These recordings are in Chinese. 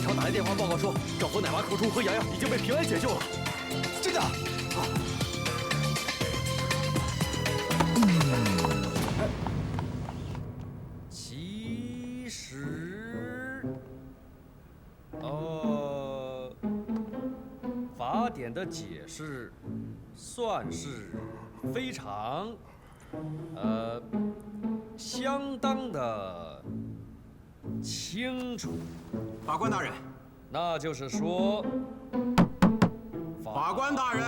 桥打来电话报告说，赵佛奶娃口中和洋洋已经被平安解救了。真的？啊！其实，法典的解释算是非常，相当的清楚。法官大人，那就是说，法官大人，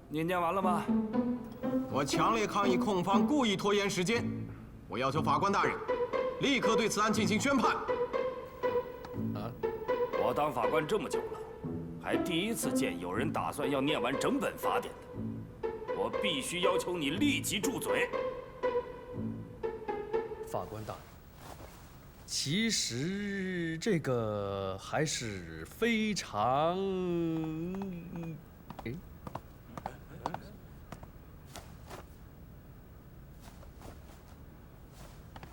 你念完了吗？我强烈抗议控方故意拖延时间，我要求法官大人立刻对此案进行宣判。我当法官这么久了，还第一次见有人打算要念完整本法典的。我必须要求你立即住嘴。法官大人，其实这个还是非常……诶，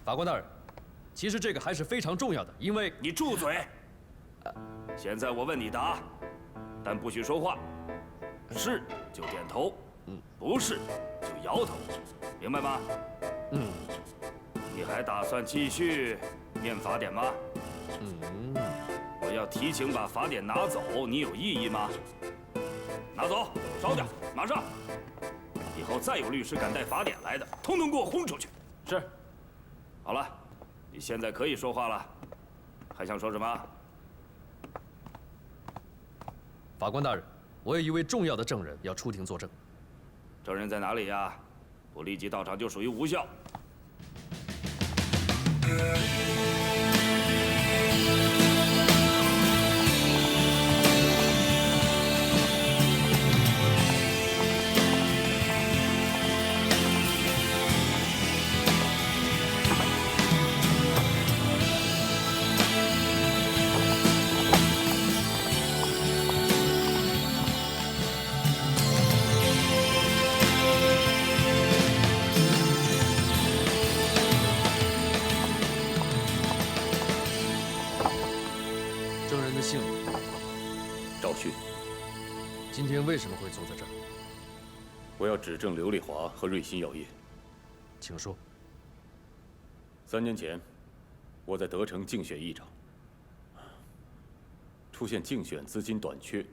法官大人，其实这个还是非常重要的，因为你住嘴！现在我问你答，但不许说话。是就点头，不是就摇头，明白吗？你还打算继续念法典吗？我要提醒把法典拿走，你有异议吗？拿走，烧掉，马上！以后再有律师敢带法典来的，通通给我轰出去！是。好了，你现在可以说话了，还想说什么？法官大人，我有一位重要的证人要出庭作证。证人在哪里呀？不立即到场就属于无效。证人的姓名赵旭，今天为什么会坐在这儿？我要指证刘丽华和瑞鑫药业。请说。3年前，我在德城竞选议长，出现竞选资金短缺。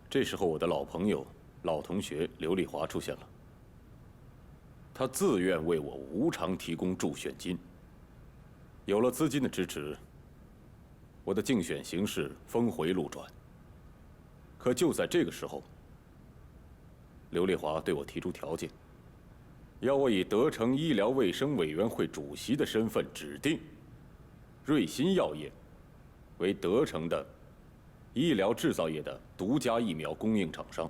这时候，我的老朋友、老同学刘丽华出现了。他自愿为我无偿提供助选金。有了资金的支持，我的竞选形势峰回路转。可就在这个时候，刘丽华对我提出条件，要我以德城医疗卫生委员会主席的身份指定瑞鑫药业为德城的医疗制造业的独家疫苗供应厂商。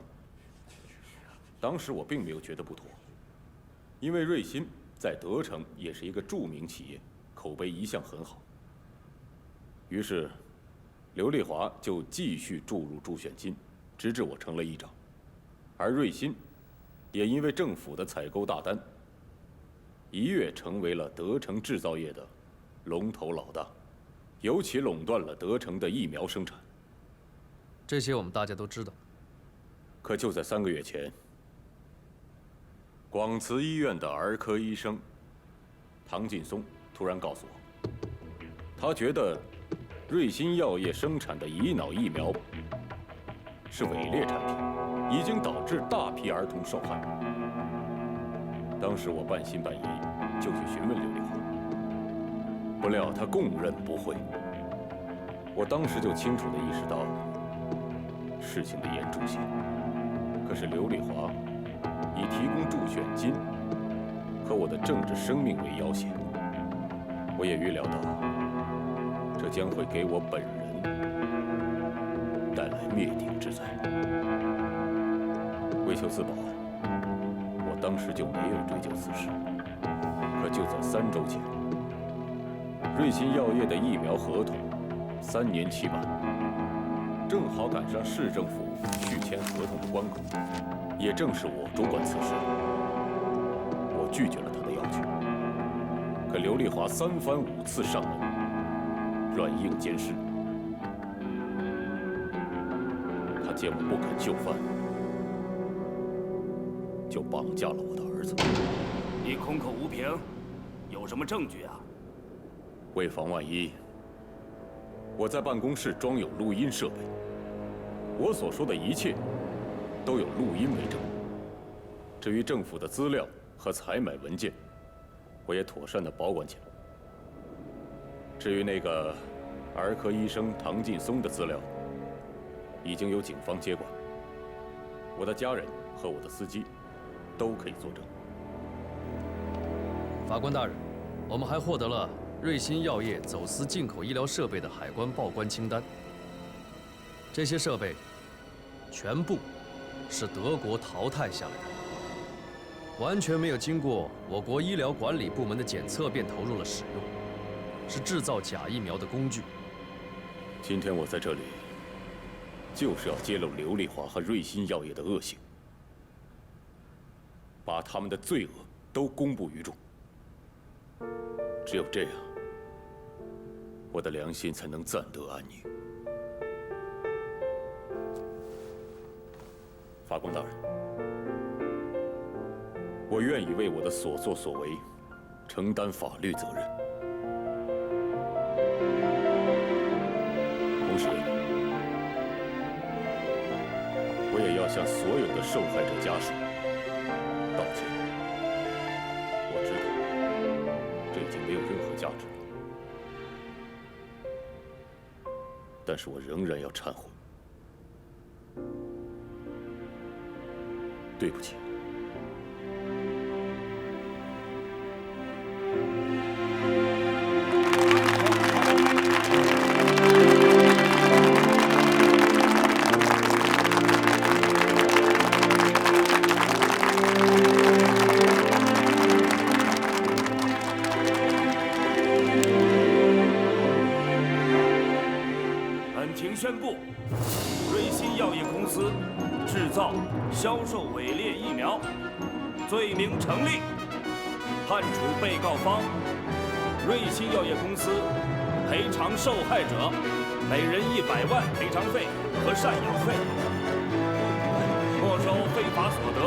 当时我并没有觉得不妥，因为瑞鑫在德城也是一个著名企业，口碑一向很好。于是，刘丽华就继续注入助选金，直至我成了议长。而瑞鑫也因为政府的采购大单，一跃成为了德城制造业的龙头老大，尤其垄断了德城的疫苗生产。这些我们大家都知道。可就在3个月前，广慈医院的儿科医生唐劲松突然告诉我，他觉得瑞鑫药业生产的乙脑疫苗是伪劣产品，已经导致大批儿童受害。当时我半信半疑，就去询问刘丽华，不料他供认不讳。我当时就清楚地意识到事情的严重性。可是刘丽华以提供助选金和我的政治生命为要挟，我也预料到这将会给我本人带来灭顶之灾。为求自保，我当时就没有追究此事。可就在3周前，瑞鑫药业的疫苗合同3年期满，正好赶上市政府续签合同的关口。也正是我主管此事，我拒绝了他的要求。可刘丽华3番5次上门，软硬兼施。他见我不肯就范，就绑架了我的儿子。你空口无凭，有什么证据啊？为防万一，我在办公室装有录音设备，我所说的一切都有录音为证。至于政府的资料和采买文件，我也妥善地保管起来。至于那个儿科医生唐劲松的资料，已经由警方接管，我的家人和我的司机都可以作证。法官大人，我们还获得了瑞鑫药业走私进口医疗设备的海关报关清单。这些设备全部是德国淘汰下来的，完全没有经过我国医疗管理部门的检测便投入了使用，是制造假疫苗的工具。今天我在这里，就是要揭露刘丽华和瑞鑫药业的恶行，把他们的罪恶都公布于众。只有这样，我的良心才能暂得安宁。法官大人，我愿意为我的所作所为承担法律责任。同时，我也要向所有的受害者家属道歉。我知道，这已经没有任何价值了，但是我仍然要忏悔。对不起。本庭宣布，瑞鑫药业公司制造、销售伪劣疫苗，罪名成立，判处被告方瑞鑫药业公司赔偿受害者每人100万赔偿费和赡养费，没收非法所得，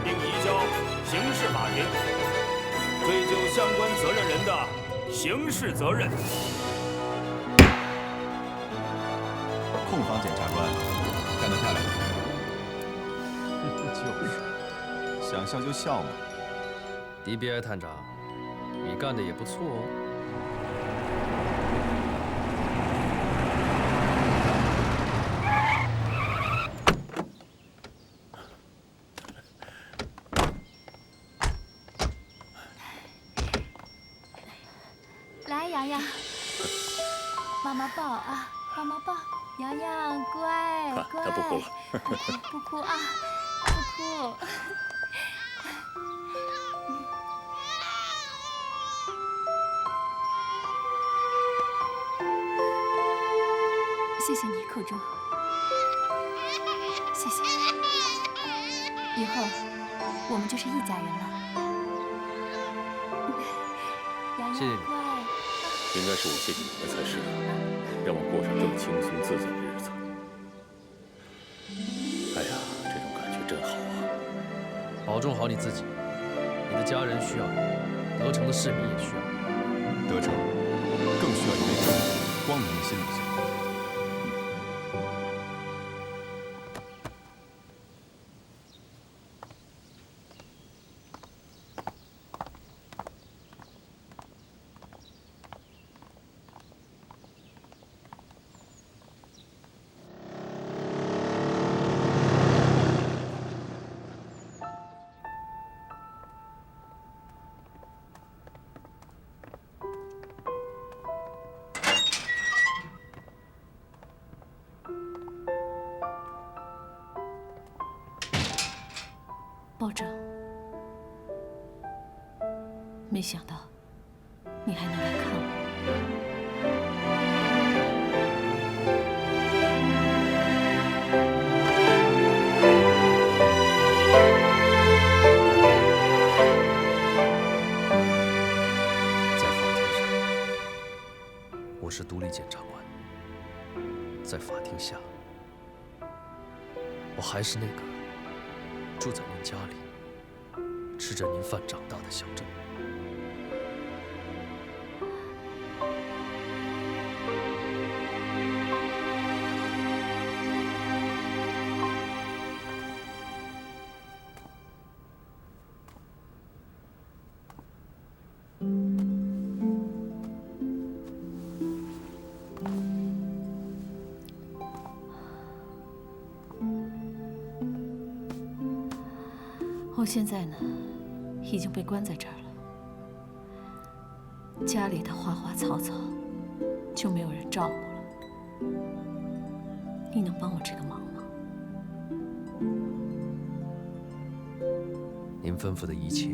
并移交刑事法庭追究相关责任人的刑事责任。控方检察官干得漂亮。就是，想笑就笑嘛。DBI 探长，你干的也不错哦。来，洋洋，妈妈抱啊，妈妈抱。洋洋，乖乖，他不哭了，不哭啊，不哭。谢谢你，口中，谢谢。以后我们就是一家人了。洋谢谢你洋，乖。应该是我谢谢你们才是的，让我过上这么轻松自在的日子。哎呀，这种感觉真好啊！保重好你自己，你的家人需要你，德城的市民也需要你。德城更需要一位正直、光明的新领袖。保证。没想到你还能来看我。是独立检察官，在法庭下，我还是那个住在您家里、吃着您饭长大的小郑。我现在呢，已经被关在这儿了，家里的花花草草就没有人照顾了。你能帮我这个忙吗？您吩咐的一切，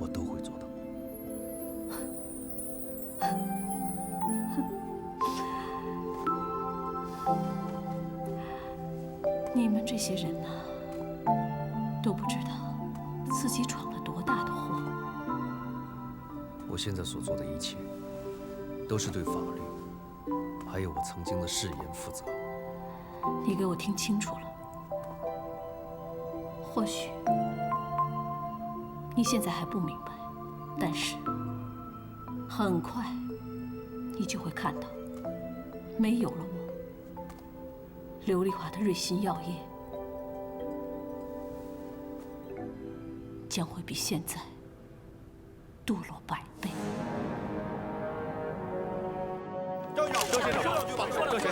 我都会做到。你们这些人呢，都不知道自己闯了多大的祸。我现在所做的一切，都是对法律，还有我曾经的誓言负责。你给我听清楚了，或许你现在还不明白，但是很快你就会看到，没有了我，刘丽华的瑞鑫药业将会比现在堕落100倍。赵先生，赵先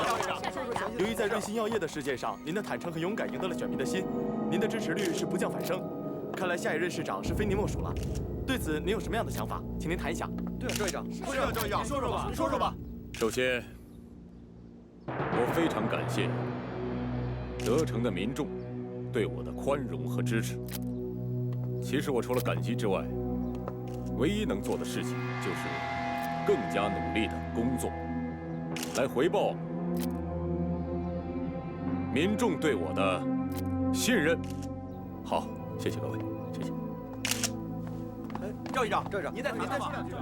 生，由于在瑞鑫药业的事件上，您的坦诚和勇敢赢得了选民的心，您的支持率是不降反升。看来下一任市长是非您莫属了。对此，您有什么样的想法？请您谈一下。对啊，赵议长，是啊，赵议长，你说说吧。首先，我非常感谢德城的民众对我的宽容和支持。其实我除了感激之外，唯一能做的事情就是更加努力的工作，来回报民众对我的信任。好，谢谢各位，谢谢。赵议长，您再说两句。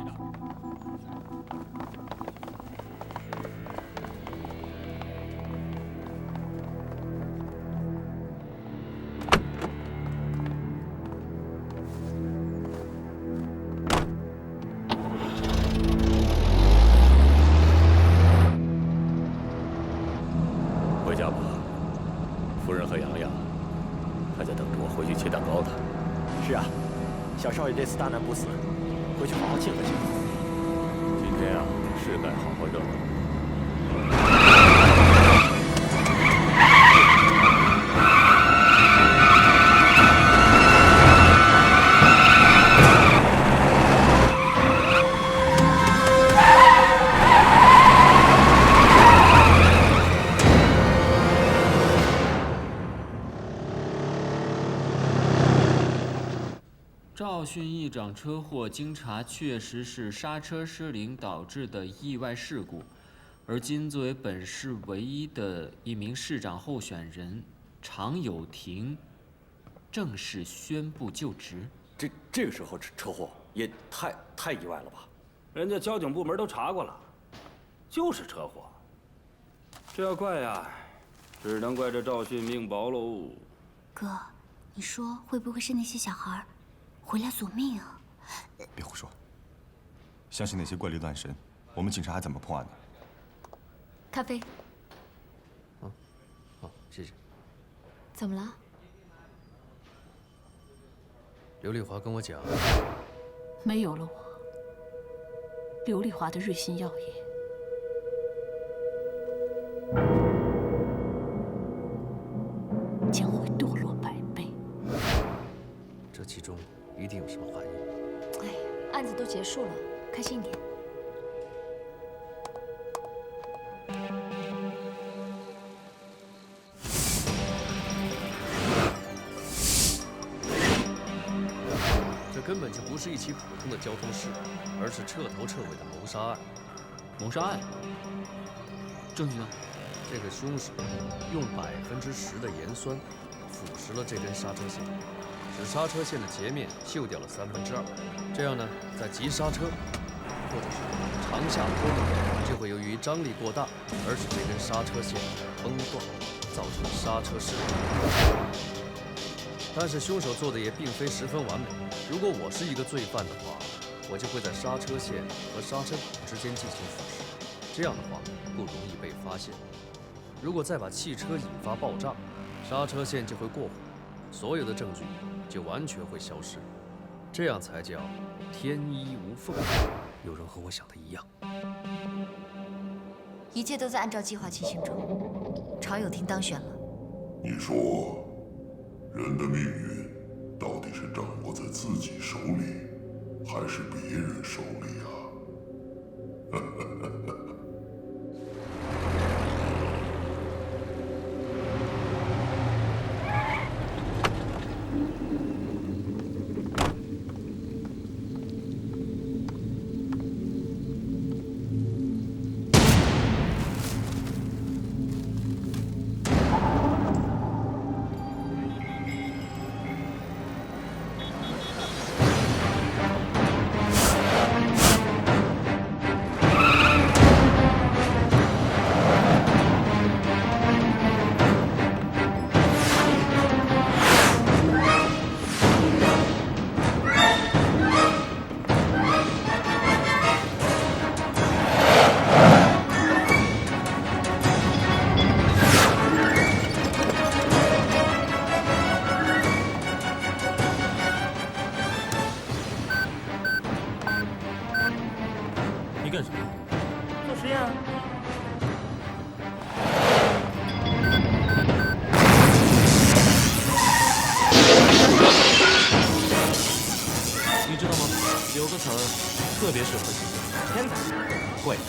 回家吧，夫人和洋洋还在等着我回去切蛋糕呢。是啊，小少爷这次大难不死，回去好好庆贺庆贺。今天啊，是该好好热闹。赵训议长车祸经查确实是刹车失灵导致的意外事故，而今作为本市唯一的一名市长候选人，常有庭正式宣布就职。这个时候车祸也太意外了吧？人家交警部门都查过了，就是车祸。这要怪呀，只能怪这赵训命薄喽。哥，你说会不会是那些小孩回来索命啊？别胡说！相信那些怪力乱神，我们警察还怎么破案呢？咖啡。好，谢谢。怎么了？刘丽华跟我讲，没有了我，刘丽华的瑞鑫药业将会堕落100倍。这其中一定有什么含义。哎，案子都结束了，开心一点。这根本就不是一起普通的交通事故，而是彻头彻尾的谋杀案。谋杀案？证据呢？这个凶手用10%的盐酸腐蚀了这根刹车线，使刹车线的截面锈掉了2/3。这样呢，在急刹车或者是长下坡的，就会由于张力过大而使这根刹车线崩断，造成刹车失灵。但是凶手做的也并非十分完美。如果我是一个罪犯的话，我就会在刹车线和刹车鼓之间进行腐蚀，这样的话不容易被发现。如果再把汽车引发爆炸，刹车线就会过火，所有的证据就完全会消失，这样才叫天衣无缝。有人和我想的一样？一切都在按照计划进行中。朝有廷当选了。你说，人的命运到底是掌握在自己手里，还是别人手里啊？你干什么？做实验啊。你知道吗？有个词儿特别适合形容天才、怪胎。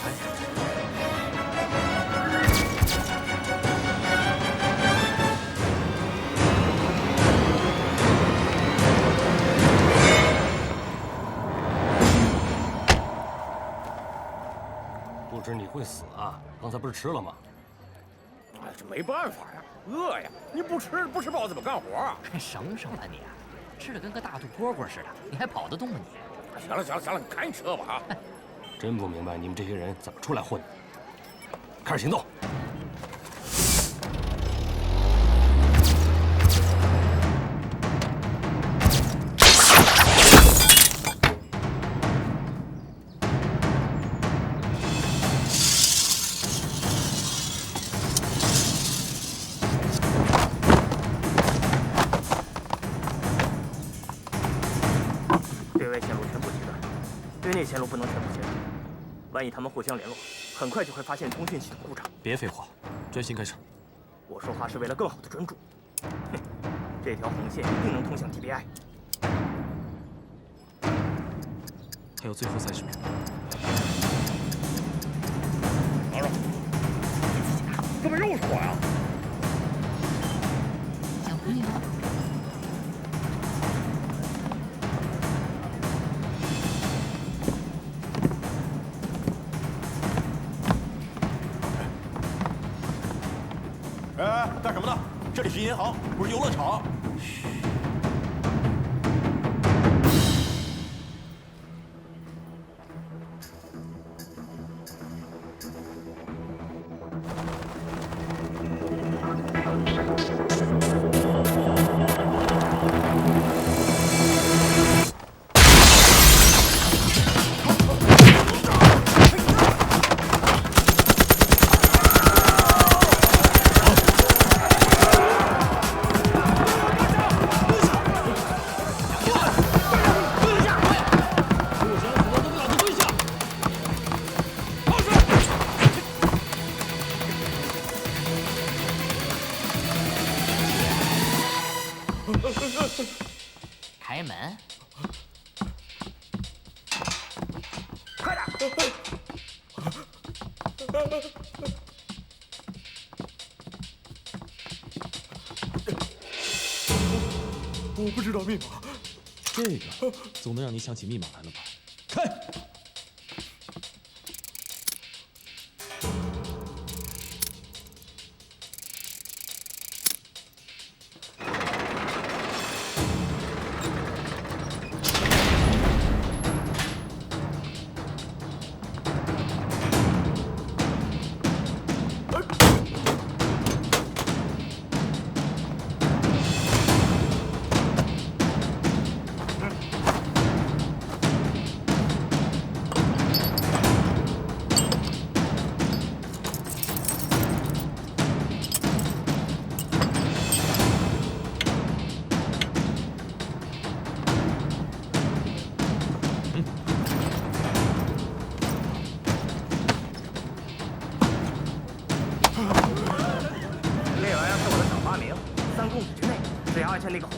不知你会死啊！刚才不是吃了吗？哎，这没办法呀，饿呀！你不吃饱怎么干活啊？省省吧你，吃的跟个大肚蝈蝈似的，你还跑得动吗你？行了，你赶紧撤吧啊！真不明白你们这些人怎么出来混的。开始行动。对外线路全部切断，对内线路不能全部切断。万一他们互相联络，很快就会发现通讯系统故障。别废话，专心开始。我说话是为了更好的专注。哼，这条红线一定能通向 TBI。还有最后30秒。老赵，怎么又是我呀？小朋友。哎，干什么呢？这里是银行，不是游乐场。嘘。开门！快点！我不知道密码。这个总能让你想起密码来了吧？开！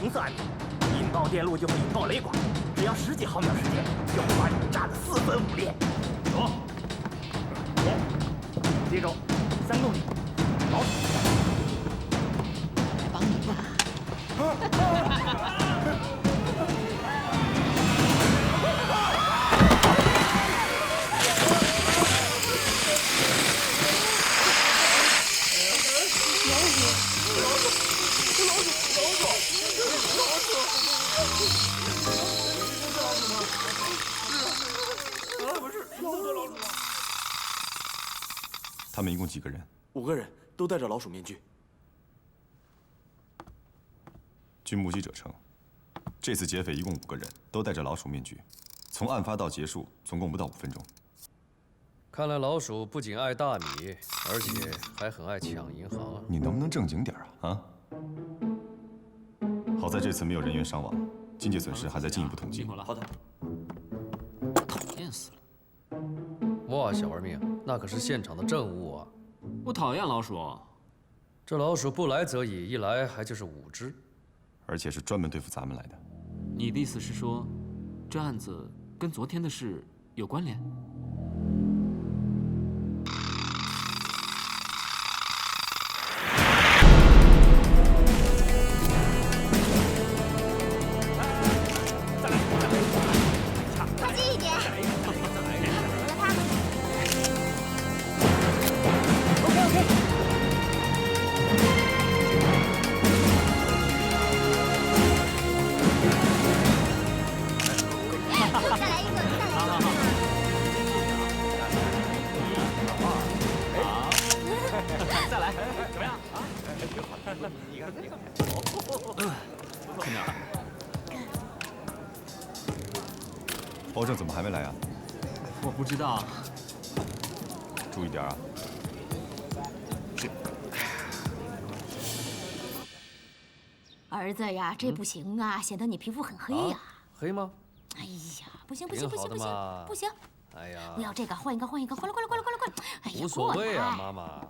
红色按钮，引爆电路就会引爆雷管，只要10几毫秒时间，就会把你炸得4分5裂。走，接着3公里，老鼠，帮你吧。他们一共几个人？5个人，都戴着老鼠面具。据目击者称，这次劫匪一共5个人，都戴着老鼠面具。从案发到结束，总共不到5分钟。看来老鼠不仅爱大米，而且还很爱抢银行啊！你能不能正经点啊？好在这次没有人员伤亡，经济损失还在进一步统计。好的。讨厌死了！哇，小玩命，那可是现场的证物啊！不讨厌老鼠，这老鼠不来则已，一来还就是5只，而且是专门对付咱们来的。你的意思是说，这案子跟昨天的事有关联？包正怎么还没来啊？我不知道。注意点啊！是。儿子呀，这不行啊，显得你皮肤很黑呀。黑吗？哎呀，不行不行不行不行不行！哎呀，不要这个，换一个换一个，过来过来过来过来过来！哎呀，无所谓啊，妈妈。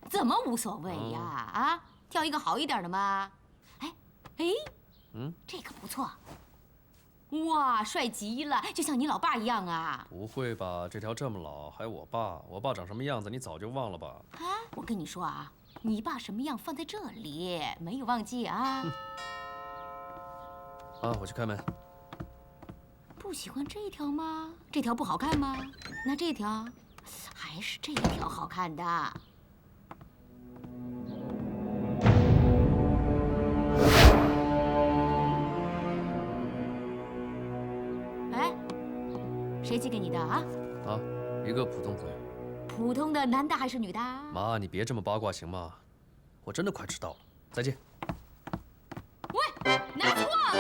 怎么无所谓呀？啊，挑一个好一点的嘛。哎，这个不错。哇，帅极了，就像你老爸一样啊！不会吧，这条这么老，还我爸？我爸长什么样子，你早就忘了吧？啊，我跟你说啊，你爸什么样放在这里，没有忘记啊。啊，我去开门。不喜欢这条吗？这条不好看吗？那这条，还是这一条好看的。谁寄给你的啊？啊，一个普通朋友。普通的男的还是女的？妈，你别这么八卦行吗？我真的快迟到了，再见。喂，拿错了！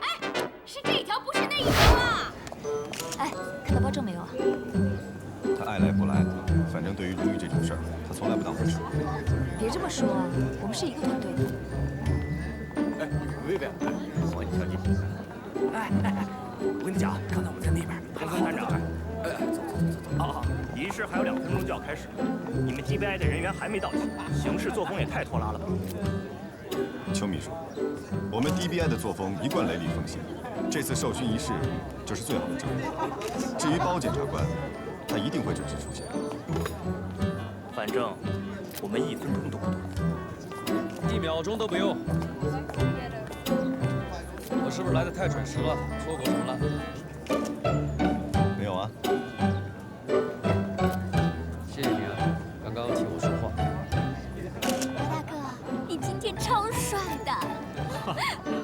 哎，是这条，不是那一条啊！哎，看到包正没有啊？他爱来不来，反正对于荣誉这种事儿，他从来不当回事。别这么说，我们是一个团队的。哎，薇薇，欢迎小姐。哎，我跟你讲，刚才我们在那边。探长，走。仪式还有2分钟就要开始，你们 DBI 的人员还没到齐，行事作风也太拖拉了吧？邱秘书，我们 DBI 的作风一贯雷厉风行，这次授勋仪式就是最好的证明。至于包检察官，他一定会准时出现。反正我们1分钟都不多，1秒钟都不用。我是不是来得太准时了？错过什么了？没有啊。谢谢你啊，刚刚替我说话。白大哥，你今天超帅的，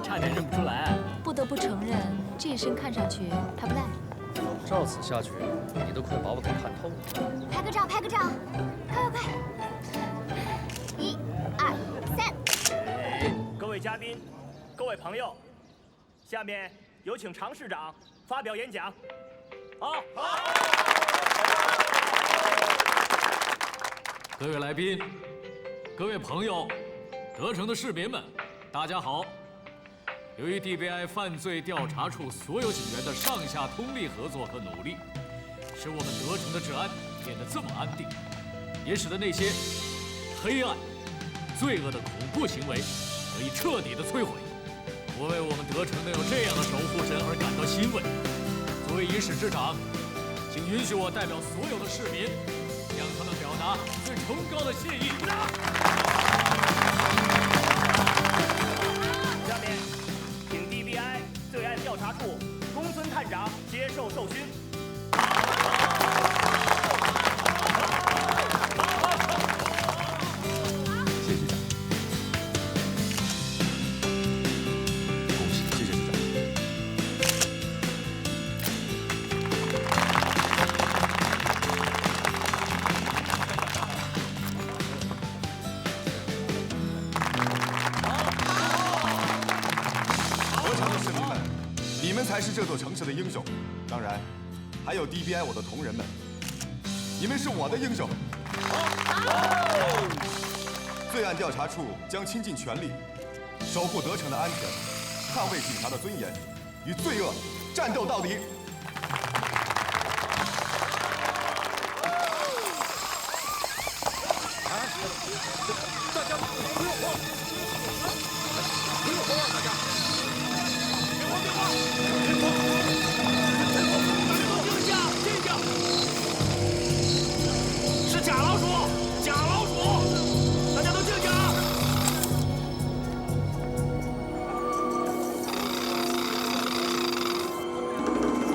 差点认不出来。不得不承认，这一身看上去还不赖。照此下去，你都快把我给看透了。拍个照，拍个照，快快快！1、2、3。各位嘉宾，各位朋友，下面有请常市长发表演讲。好。各位来宾，各位朋友，德城的市民们，大家好。由于 DBI 犯罪调查处所有警员的上下通力合作和努力，使我们德城的治安变得这么安定，也使得那些黑暗、罪恶的恐怖行为得以彻底的摧毁。我为我们德城能有这样的守护神而感到欣慰。作为仪式之长，请允许我代表所有的市民，向他们表达最崇高的谢意。下面，请 DBI 罪案调查处公孙探长接受授勋。 才是这座城市的英雄，当然，还有 DBI 我的同仁们，你们是我的英雄。罪案调查处将倾尽全力，守护德城的安全，捍卫警察的尊严，与罪恶战斗到底。大家不用慌，不用慌，大家。 是假老鼠，假老鼠！大家都静静。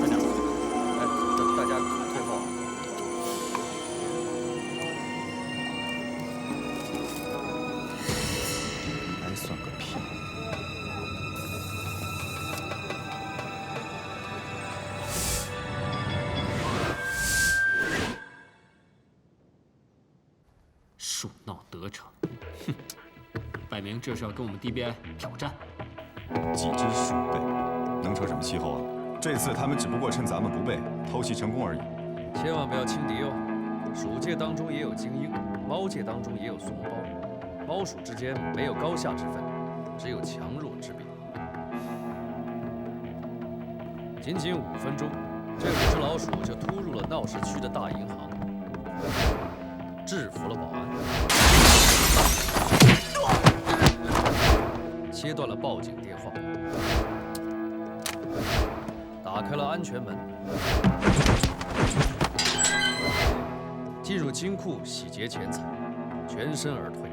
班长，大家退后。还算个屁！ 鼠闹德城，哼，摆明这是要跟我们 DBI 挑战。几只鼠辈，能成什么气候啊？这次他们只不过趁咱们不备，偷袭成功而已。千万不要轻敌哦！鼠界当中也有精英，猫界当中也有怂包，猫鼠之间没有高下之分，只有强弱之别。仅仅5分钟，这5只老鼠就突入了闹市区的大银行。 制服了保安，切断了报警电话，打开了安全门，进入金库洗劫钱财，全身而退，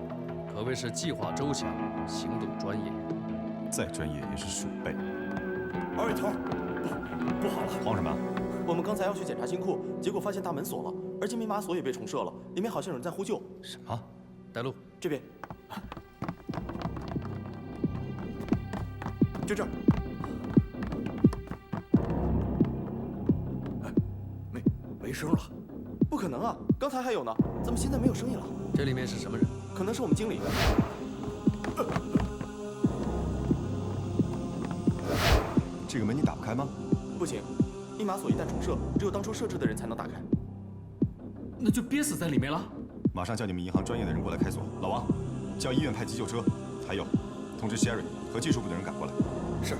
可谓是计划周详，行动专业。再专业也是鼠辈。二位头，不好了！慌什么？我们刚才要去检查金库，结果发现大门锁了，而且密码锁也被重设了，里面好像有人在呼救。什么？带路。这边。就这儿。没声了。不可能啊！刚才还有呢，怎么现在没有声音了？这里面是什么人？可能是我们经理。这个门你打不开吗？不行。 密码锁一旦重设，只有当初设置的人才能打开。那就憋死在里面了。马上叫你们银行专业的人过来开锁。老王，叫医院派急救车，还有，通知 Sherry 和技术部的人赶过来。是。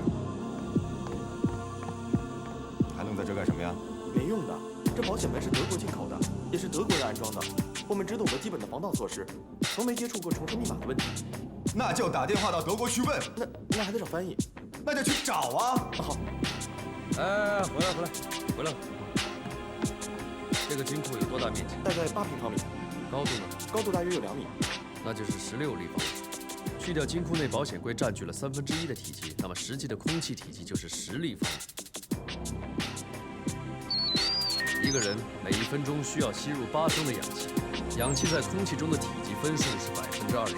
还愣在这干什么呀？没用的，这保险门是德国进口的，也是德国人安装的。我们只懂得基本的防盗措施，从没接触过重设密码的问题。那就打电话到德国去问。那还得找翻译。那就去找啊。好。 哎，回来！这个金库有多大面积？大概8平方米。高度呢？高度大约有2米。那就是16立方米。去掉金库内保险柜占据了1/3的体积，那么实际的空气体积就是10立方米。一个人每1分钟需要吸入8升的氧气，氧气在空气中的体积分数是21%。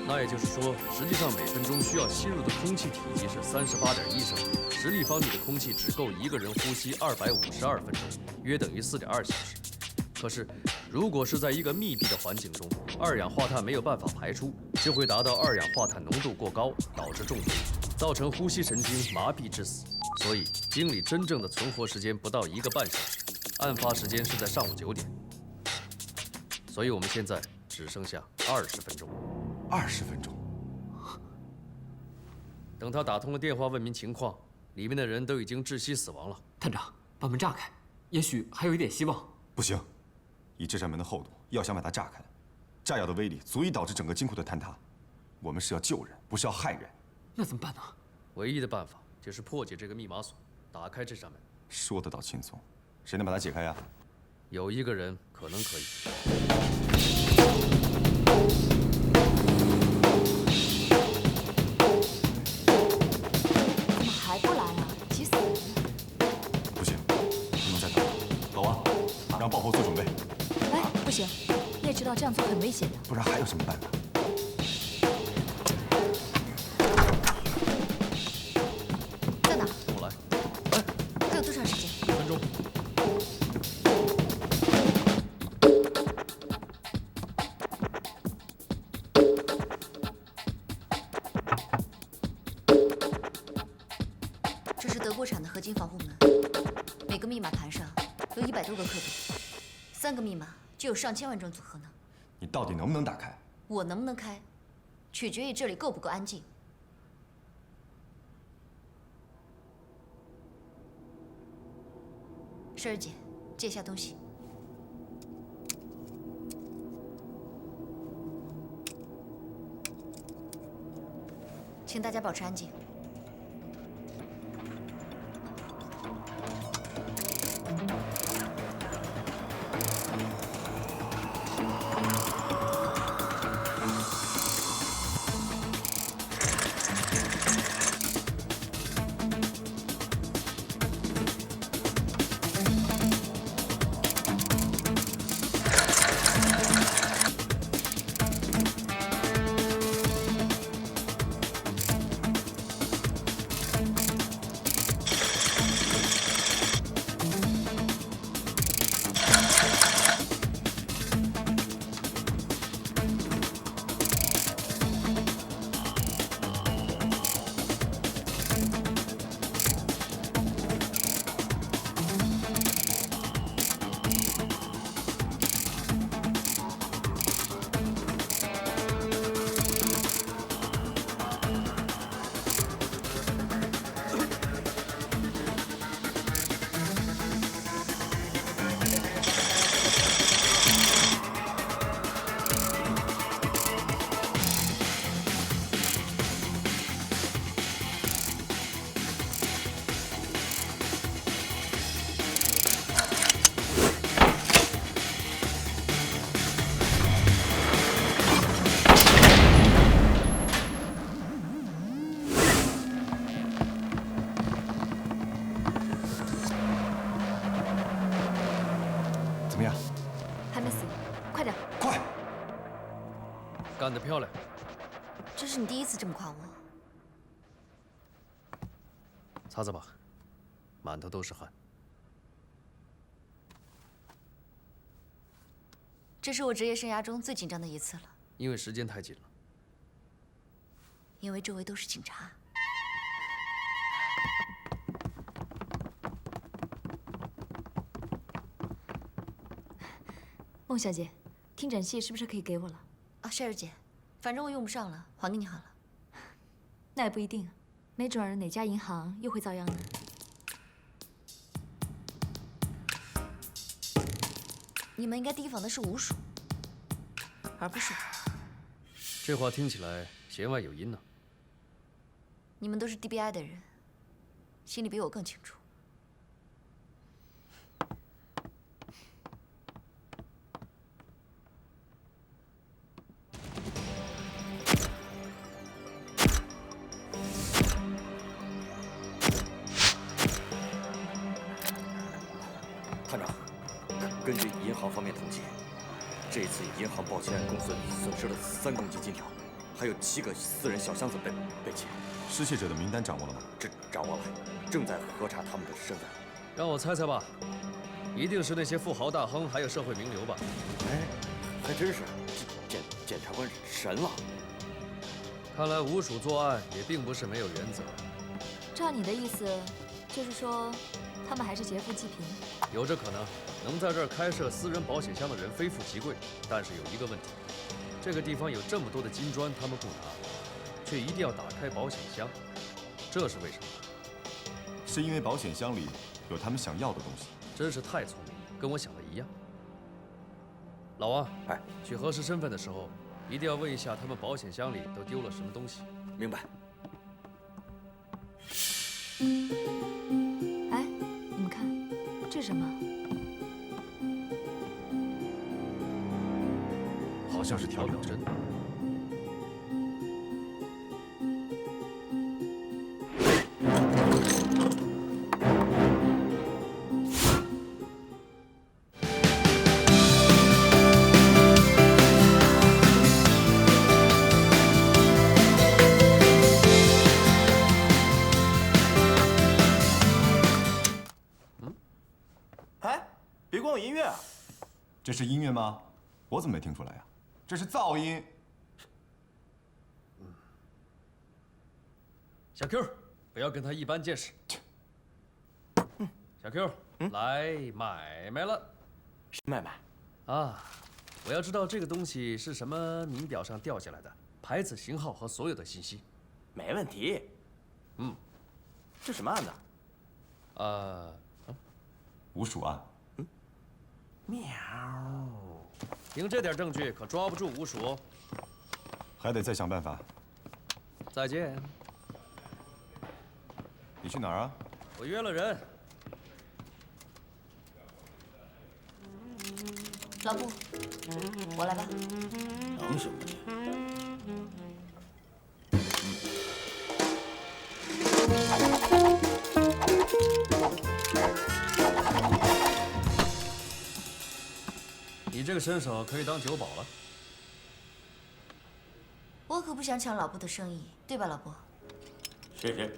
那也就是说，实际上每分钟需要吸入的空气体积是38.1升。 10立方米的空气只够一个人呼吸252分钟，约等于4.2小时。可是，如果是在一个密闭的环境中，2氧化碳没有办法排出，就会达到2氧化碳浓度过高，导致中毒，造成呼吸神经麻痹致死。所以，经理真正的存活时间不到1个半小时，案发时间是在上午9点。所以我们现在只剩下20分钟。20分钟。等他打通了电话问明情况。 里面的人都已经窒息死亡了。探长，把门炸开，也许还有一点希望。不行，以这扇门的厚度，要想把它炸开，炸药的威力足以导致整个金库的坍塌。我们是要救人，不是要害人。那怎么办呢？唯一的办法就是破解这个密码锁，打开这扇门。说得倒轻松，谁能把它解开呀？有一个人可能可以。怎么还不来啊？急死人了！不行，不能再等了。老王，让爆破做准备。哎，不行，你也知道这样做很危险的。不然还有什么办法？在哪？跟我来。还有多长时间？5分钟。这是德国产的合金防护门，每个密码盘上有100多个刻度，3个密码就有上千万种组合呢。你到底能不能打开？我能不能开，取决于这里够不够安静。诗儿姐，借下东西。请大家保持安静。干得漂亮！这是你第一次这么夸我。擦擦吧，满头都是汗。这是我职业生涯中最紧张的一次了。因为时间太紧了。因为周围都是警察。孟小姐，听诊器是不是可以给我了？啊，珊儿姐，反正我用不上了，还给你好了。那也不一定，没准儿哪家银行又会遭殃呢。你们应该提防的是吴蜀，而不是我。这话听起来弦外有音呢。你们都是 DBI 的人，心里比我更清楚。探长，根据银行方面统计，这一次银行保险案共损失了3公斤金条，还有7个私人小箱子被窃。失窃者的名单掌握了吗？掌握了，正在核查他们的身份。让我猜猜吧，一定是那些富豪大亨，还有社会名流吧？哎，还真是，检察官神了。看来吴蜀作案也并不是没有原则。照你的意思，就是说，他们还是劫富济贫？有这可能，能在这儿开设私人保险箱的人非富即贵，但是有一个问题，这个地方有这么多的金砖，他们不拿，却一定要打开保险箱，这是为什么？是因为保险箱里有他们想要的东西。真是太聪明了，跟我想的一样。老王，哎，去核实身份的时候，一定要问一下他们保险箱里都丢了什么东西。明白。哎，你们看，这是什么？好像是调表针。别光有音乐啊！这是音乐吗？我怎么没听出来呀？这是噪音。小 Q， 不要跟他一般见识。小 Q， 来买卖了。什么买卖？啊，我要知道这个东西是什么名表上掉下来的，牌子、型号和所有的信息。没问题。这什么案子？捕鼠案。喵！凭这点证据可抓不住吴蜀，还得再想办法。再见。你去哪儿啊？我约了人。老布，我来吧。能行吗你这个身手可以当酒保了。我可不想抢老布的生意，对吧，老布？谢谢。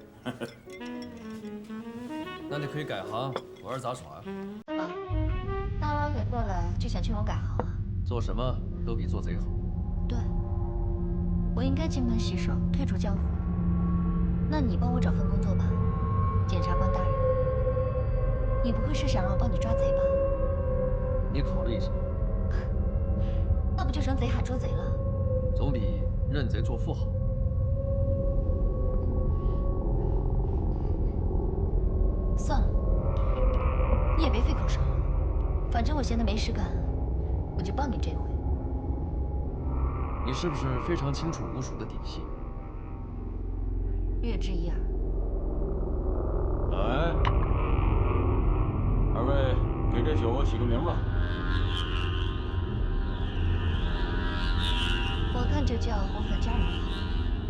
那你可以改行玩杂耍呀。大老远过来就想劝我改行啊？做什么都比做贼好。对，我应该金盆洗手，退出江湖。那你帮我找份工作吧，检察官大人。你不会是想让我帮你抓贼吧？你考虑一下。那不就成贼喊捉贼了？总比认贼作父好。算了，你也别费口舌了。反正我现在没事干，我就帮你这回。你是不是非常清楚吴蜀的底细？略知一二。来，二位给这酒起个名吧。我看就叫红粉佳人好。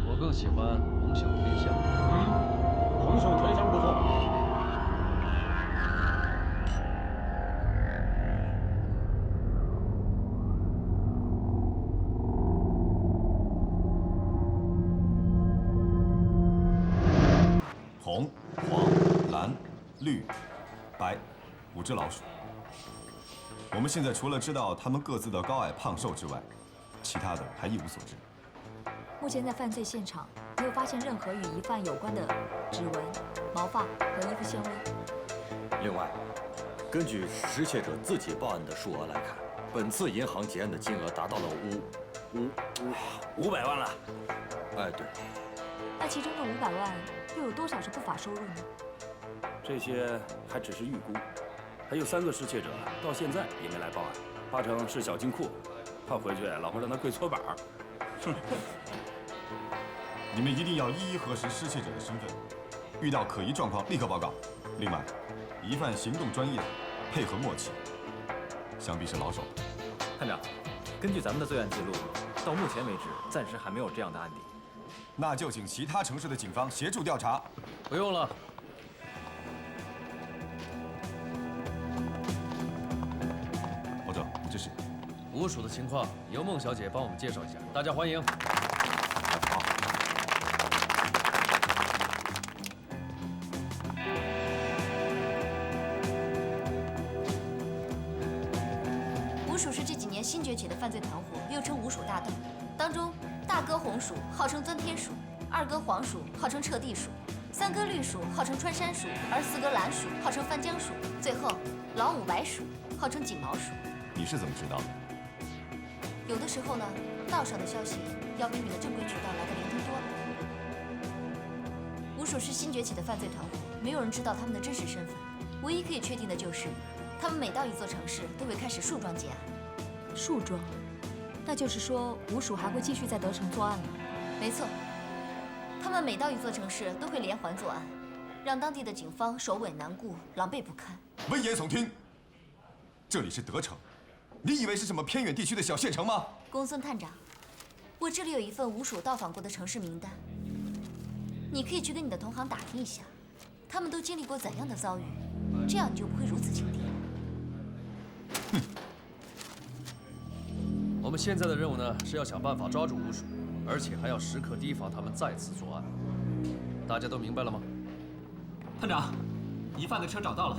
我更喜欢红袖添香。红袖添香不错。红、黄、蓝、绿、白，5只老鼠。我们现在除了知道它们各自的高矮胖瘦之外，其他的还一无所知。目前在犯罪现场没有发现任何与疑犯有关的指纹、毛发和衣服纤维。另外，根据失窃者自己报案的数额来看，本次银行结案的金额达到了500万了。哎，对。那其中的500万又有多少是不法收入呢？这些还只是预估，还有3个失窃者到现在也没来报案，8成是小金库，怕回去老婆让他跪搓板儿。哼！你们一定要一一核实失窃者的身份，遇到可疑状况立刻报告。另外，疑犯行动专业，配合默契，想必是老手。探长，根据咱们的罪案记录，到目前为止暂时还没有这样的案底。那就请其他城市的警方协助调查。不用了。侯总，这是吴蜀的情况，由孟小姐帮我们介绍一下，大家欢迎。好。吴蜀是这几年新崛起的犯罪团伙，又称吴蜀大盗。当中，大哥红薯号称钻天鼠，二哥黄鼠号称彻地鼠，三哥绿鼠号称穿山鼠，而4哥蓝鼠号称翻江鼠，最后老五白鼠号称锦毛鼠。你是怎么知道的？有的时候呢，道上的消息要比你的正规渠道来的灵通多了。吴蜀是新崛起的犯罪团伙，没有人知道他们的真实身份。唯一可以确定的就是，他们每到一座城市都会开始树桩结案。树桩？那就是说，吴蜀还会继续在德城作案了。没错，他们每到一座城市都会连环作案，让当地的警方首尾难顾，狼狈不堪。危言耸听！这里是德城，你以为是什么偏远地区的小县城吗？公孙探长，我这里有一份吴蜀到访过的城市名单，你可以去跟你的同行打听一下，他们都经历过怎样的遭遇，这样你就不会如此轻敌。我们现在的任务呢，是要想办法抓住吴蜀，而且还要时刻提防他们再次作案。大家都明白了吗？探长，疑犯的车找到了。